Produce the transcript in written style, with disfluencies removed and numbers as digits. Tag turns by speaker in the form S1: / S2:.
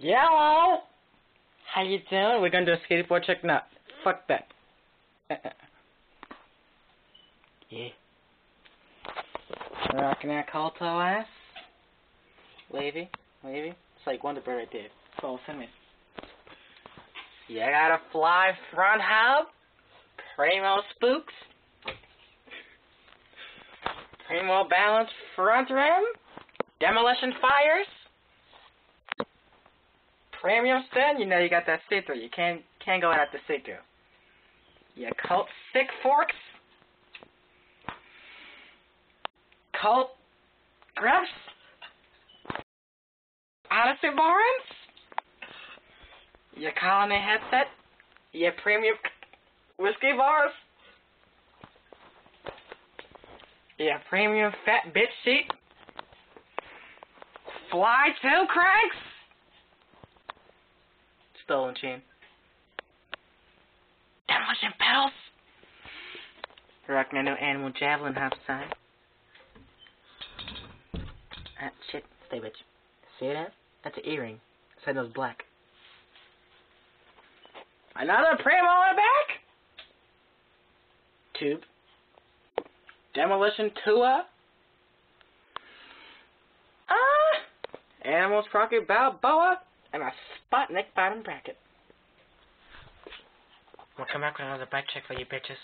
S1: Yellow! How you doing? We're gonna do a skateboard trick? No. Fuck that. Yeah. Rocking that Colto ass. Wavy. It's like Wonder Bird right there. Follow me. You got a fly front hub. Primo spooks. Primo balance front rim. Demolition fires. Premium spin. You know you got that see-through. You can't go without the see-through. Yeah, Colt stick forks. Colt grips. Odyssey Barnes. Your Colony headset. Your premium whiskey bars. Your premium fat bitch seat. Fly tail cranks. Stolen chain. Demolition pedals. Rocking a new animal javelin outside. Shit. Stay, bitch. See that? That's an earring. Said it was black. Another Primo in the back. Tube. Demolition Tua. Animals Rocky Balboa. And a Sputnik bottom bracket. We'll come back with another bike check for you bitches.